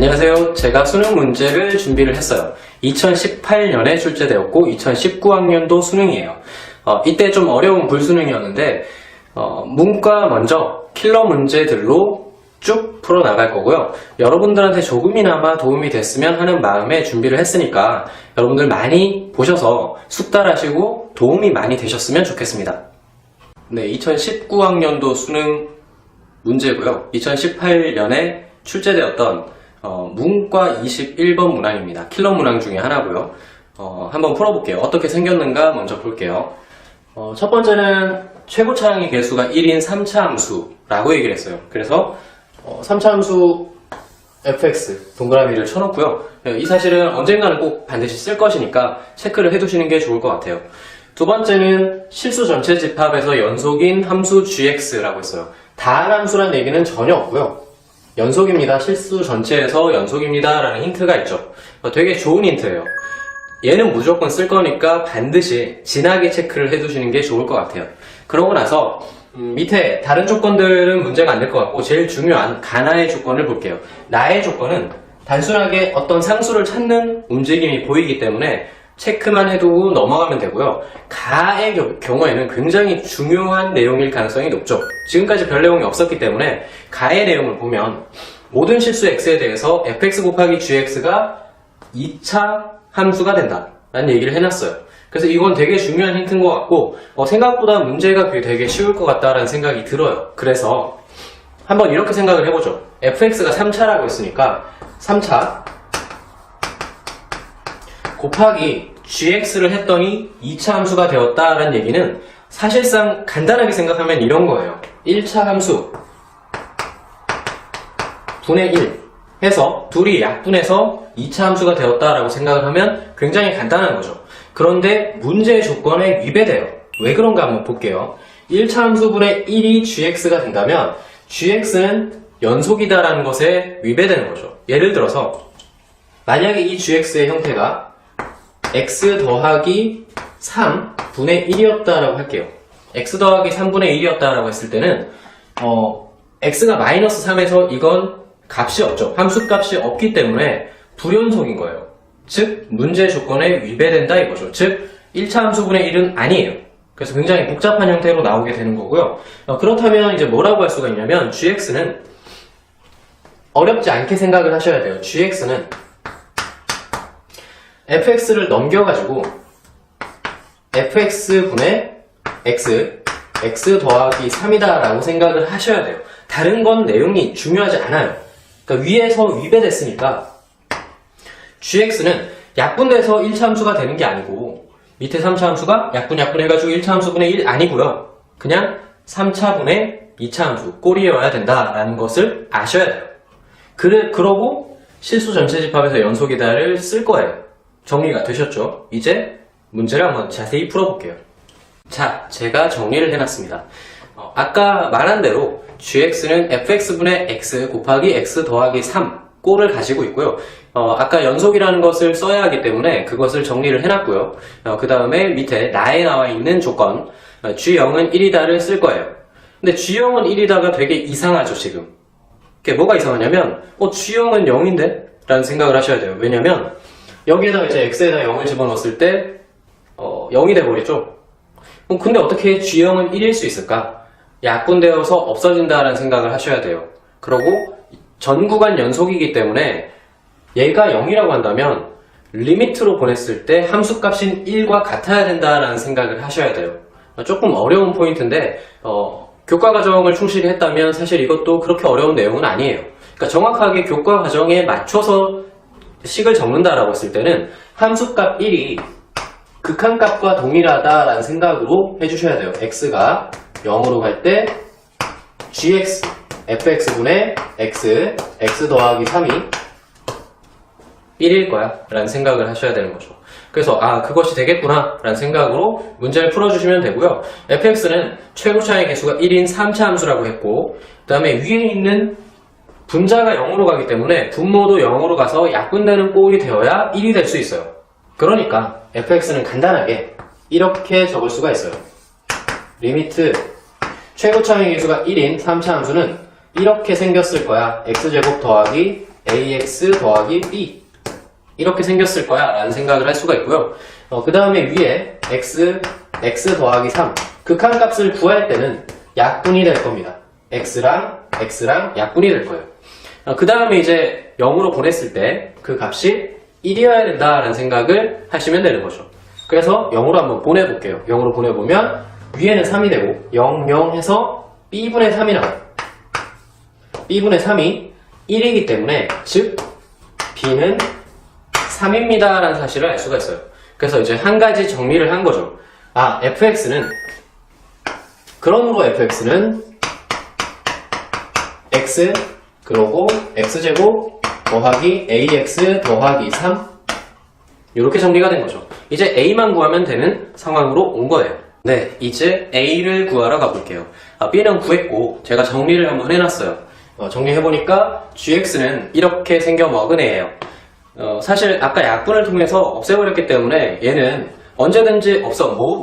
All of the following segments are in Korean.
안녕하세요. 제가 수능 문제를 준비를 했어요. 2018년에 출제되었고 2019학년도 수능이에요. 이때 좀 어려운 불수능이었는데 문과 먼저 킬러 문제들로 쭉 풀어나갈 거고요. 여러분들한테 조금이나마 도움이 됐으면 하는 마음에 준비를 했으니까 여러분들 많이 보셔서 숙달하시고 도움이 많이 되셨으면 좋겠습니다. 네, 2019학년도 수능 문제고요. 2018년에 출제되었던 문과 21번 문항입니다. 킬러 문항 중에 하나고요. 한번 풀어볼게요. 어떻게 생겼는가 먼저 볼게요. 첫 번째는 최고 차항의 개수가 1인 3차 함수라고 얘기를 했어요. 그래서 3차 함수 fx 동그라미를 쳐놓고요. 이 사실은 언젠가는 꼭 반드시 쓸 것이니까 체크를 해두시는 게 좋을 것 같아요. 두 번째는 실수 전체 집합에서 연속인 함수 gx라고 했어요. 다함수란 얘기는 전혀 없고요. 연속입니다. 실수 전체에서 연속입니다 라는 힌트가 있죠. 되게 좋은 힌트예요. 얘는 무조건 쓸 거니까 반드시 진하게 체크를 해두시는 게 좋을 것 같아요. 그러고 나서 밑에 다른 조건들은 문제가 안 될 것 같고 제일 중요한 가나의 조건을 볼게요. 나의 조건은 단순하게 어떤 상수를 찾는 움직임이 보이기 때문에 체크만 해두고 넘어가면 되고요. 가의 경우에는 굉장히 중요한 내용일 가능성이 높죠. 지금까지 별 내용이 없었기 때문에 가의 내용을 보면 모든 실수 x에 대해서 fx 곱하기 gx가 2차 함수가 된다 라는 얘기를 해놨어요. 그래서 이건 되게 중요한 힌트인 것 같고 생각보다 문제가 되게 쉬울 것 같다라는 생각이 들어요. 그래서 한번 이렇게 생각을 해보죠. fx가 3차라고 했으니까 3차 곱하기 gx를 했더니 2차 함수가 되었다라는 얘기는 사실상 간단하게 생각하면 이런 거예요. 1차 함수 분의 1 해서 둘이 약분해서 2차 함수가 되었다라고 생각을 하면 굉장히 간단한 거죠. 그런데 문제의 조건에 위배돼요. 왜 그런가 한번 볼게요. 1차 함수분의 1이 gx가 된다면 gx는 연속이다라는 것에 위배되는 거죠. 예를 들어서 만약에 이 gx의 형태가 x 더하기 3분의 1이었다라고 할게요. x 더하기 3분의 1이었다라고 했을 때는 x가 마이너스 3에서 이건 값이 없죠. 함수값이 없기 때문에 불연속인 거예요. 즉 문제 조건에 위배된다 이거죠. 즉 1차 함수분의 1은 아니에요. 그래서 굉장히 복잡한 형태로 나오게 되는 거고요. 그렇다면 이제 뭐라고 할 수가 있냐면 gx는 어렵지 않게 생각을 하셔야 돼요. gx는 fx를 넘겨가지고 fx분의 x 더하기 3이다 라고 생각을 하셔야 돼요. 다른 건 내용이 중요하지 않아요. 그러니까 위에서 위배됐으니까 gx는 약분돼서 1차 함수가 되는 게 아니고 밑에 3차 함수가 약분해가지고 1차 함수분의 1 아니고요. 그냥 3차분의 2차 함수 꼴이어야 된다라는 것을 아셔야 돼요. 그러고 실수 전체 집합에서 연속이다를 쓸 거예요. 정리가 되셨죠? 이제 문제를 한번 자세히 풀어볼게요. 자, 제가 정리를 해놨습니다. 아까 말한 대로 gx는 fx분의 x 곱하기 x 더하기 3 꼴을 가지고 있고요. 아까 연속이라는 것을 써야 하기 때문에 그것을 정리를 해놨고요. 그 다음에 밑에 나에 나와 있는 조건 g0은 1이다를 쓸 거예요. 근데 g0은 1이다가 되게 이상하죠 지금. 그게 뭐가 이상하냐면 g0은 0인데? 라는 생각을 하셔야 돼요. 왜냐면 여기에다가 이제 x에다 0을 집어넣었을 때 0이 돼버리죠. 근데 어떻게 g0은 1일 수 있을까? 약분되어서 없어진다라는 생각을 하셔야 돼요. 그러고 전 구간 연속이기 때문에 얘가 0이라고 한다면 리미트로 보냈을 때 함수값인 1과 같아야 된다라는 생각을 하셔야 돼요. 조금 어려운 포인트인데 교과 과정을 충실히 했다면 사실 이것도 그렇게 어려운 내용은 아니에요. 그러니까 정확하게 교과 과정에 맞춰서 식을 적는다라고 했을 때는 함수값 1이 극한값과 동일하다라는 생각으로 해주셔야 돼요. x가 0으로 갈 때 gx fx분의 x 더하기 3이 1일 거야 라는 생각을 하셔야 되는 거죠. 그래서 그것이 되겠구나 라는 생각으로 문제를 풀어주시면 되고요. fx는 최고차의 개수가 1인 3차 함수라고 했고 그 다음에 위에 있는 분자가 0으로 가기 때문에 분모도 0으로 가서 약분되는 꼴이 되어야 1이 될 수 있어요. 그러니까 fx는 간단하게 이렇게 적을 수가 있어요. 리미트 최고차의 개수가 1인 3차 함수는 이렇게 생겼을 거야. x제곱 더하기 ax 더하기 b 이렇게 생겼을 거야 라는 생각을 할 수가 있고요. 그 다음에 위에 x 더하기 3 극한값을 구할 때는 약분이 될 겁니다. x랑 약분이 될 거예요. 그 다음에 이제 0으로 보냈을 때 그 값이 1이어야 된다라는 생각을 하시면 되는 거죠. 그래서 0으로 한번 보내볼게요. 0으로 보내보면 위에는 3이 되고 0, 0 해서 b분의 3이 나와요. b분의 3이 1이기 때문에 즉 b는 3입니다 라는 사실을 알 수가 있어요. 그래서 이제 한 가지 정리를 한 거죠. fx는 그러므로 fx는 x 그러고 x제곱 더하기 ax 더하기 3 이렇게 정리가 된 거죠. 이제 a만 구하면 되는 상황으로 온 거예요. 네, 이제 a를 구하러 가볼게요. b는 구했고 제가 정리를 한번 해놨어요. 정리해보니까 gx는 이렇게 생겨 먹은 애예요. 사실 아까 약분을 통해서 없애버렸기 때문에 얘는 언제든지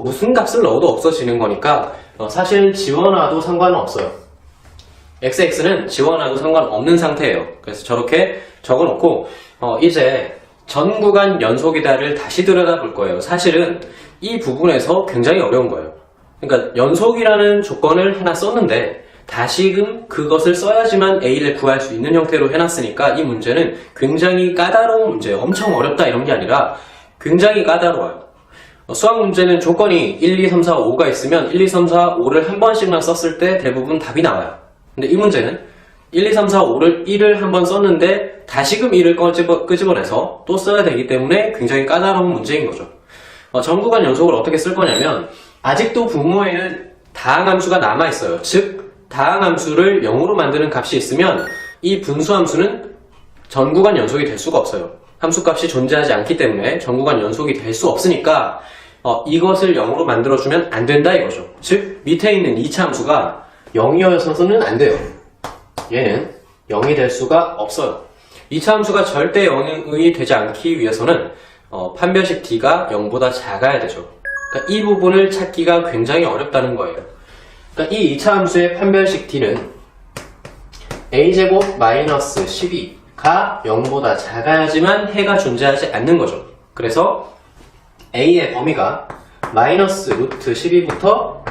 무슨 값을 넣어도 없어지는 거니까 사실 지워놔도 상관은 없어요. xx는 지워놔도 상관없는 상태예요. 그래서 저렇게 적어놓고 이제 전 구간 연속이다를 다시 들여다볼 거예요. 사실은 이 부분에서 굉장히 어려운 거예요. 그러니까 연속이라는 조건을 하나 썼는데 다시금 그것을 써야지만 a를 구할 수 있는 형태로 해놨으니까 이 문제는 굉장히 까다로운 문제예요. 엄청 어렵다 이런 게 아니라 굉장히 까다로워요. 수학 문제는 조건이 1, 2, 3, 4, 5가 있으면 1, 2, 3, 4, 5를 한 번씩만 썼을 때 대부분 답이 나와요. 근데 이 문제는 1, 2, 3, 4, 5를 1을 한 번 썼는데 다시금 1을 끄집어내서 또 써야 되기 때문에 굉장히 까다로운 문제인 거죠. 전구간 연속을 어떻게 쓸 거냐면 아직도 분모에는 다항함수가 남아있어요. 즉 다항함수를 0으로 만드는 값이 있으면 이 분수함수는 전구간 연속이 될 수가 없어요. 함수값이 존재하지 않기 때문에 전구간 연속이 될 수 없으니까 이것을 0으로 만들어주면 안 된다 이거죠. 즉 밑에 있는 2차 함수가 0이어서는 안 돼요. 얘는 0이 될 수가 없어요. 2차 함수가 절대 0이 되지 않기 위해서는 판별식 d가 0보다 작아야 되죠. 그러니까 이 부분을 찾기가 굉장히 어렵다는 거예요. 그러니까 이 2차 함수의 판별식 d는 a제곱 마이너스 12가 0보다 작아야지만 해가 존재하지 않는 거죠. 그래서 a의 범위가 마이너스 루트 12부터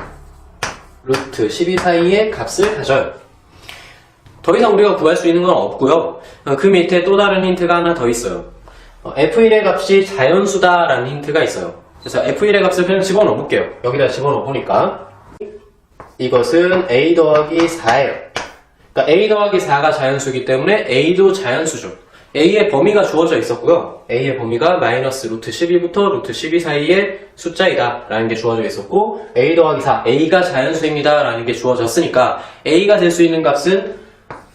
루트 12 사이의 값을 가져요. 더 이상 우리가 구할 수 있는 건 없고요. 그 밑에 또 다른 힌트가 하나 더 있어요. f1의 값이 자연수다라는 힌트가 있어요. 그래서 f1의 값을 그냥 집어넣어 볼게요. 여기다 집어넣어 보니까 이것은 a 더하기 4예요. 그러니까 a 더하기 4가 자연수이기 때문에 a도 자연수죠. a의 범위가 주어져 있었고요. a의 범위가 마이너스 루트 12부터 루트 12 사이의 숫자이다 라는 게 주어져 있었고 a 더하기 4, a가 자연수입니다 라는 게 주어졌으니까 a가 될 수 있는 값은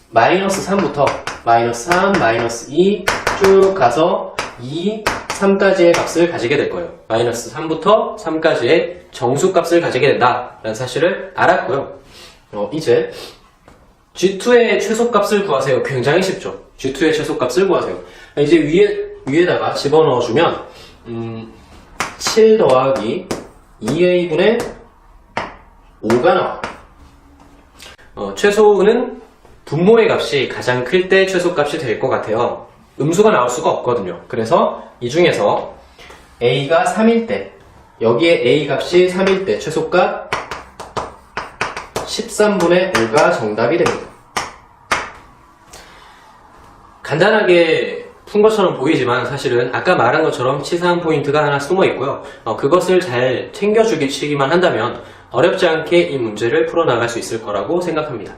마이너스 3부터 마이너스 3, 마이너스 2 쭉 가서 2, 3까지의 값을 가지게 될 거예요. 마이너스 3부터 3까지의 정수값을 가지게 된다라는 사실을 알았고요. 이제 G2의 최소값을 구하세요. 굉장히 쉽죠. G2의 최소값을 구하세요. 이제 위에다가 집어넣어주면 7 더하기 2a분의 5가 나와요. 최소는 분모의 값이 가장 클 때 최소값이 될 것 같아요. 음수가 나올 수가 없거든요. 그래서 이 중에서 a가 3일 때 여기에 a 값이 3일 때 최소값 13분의 5가 정답이 됩니다. 간단하게 푼 것처럼 보이지만 사실은 아까 말한 것처럼 치사한 포인트가 하나 숨어 있고요. 그것을 잘 챙겨주시기만 한다면 어렵지 않게 이 문제를 풀어나갈 수 있을 거라고 생각합니다.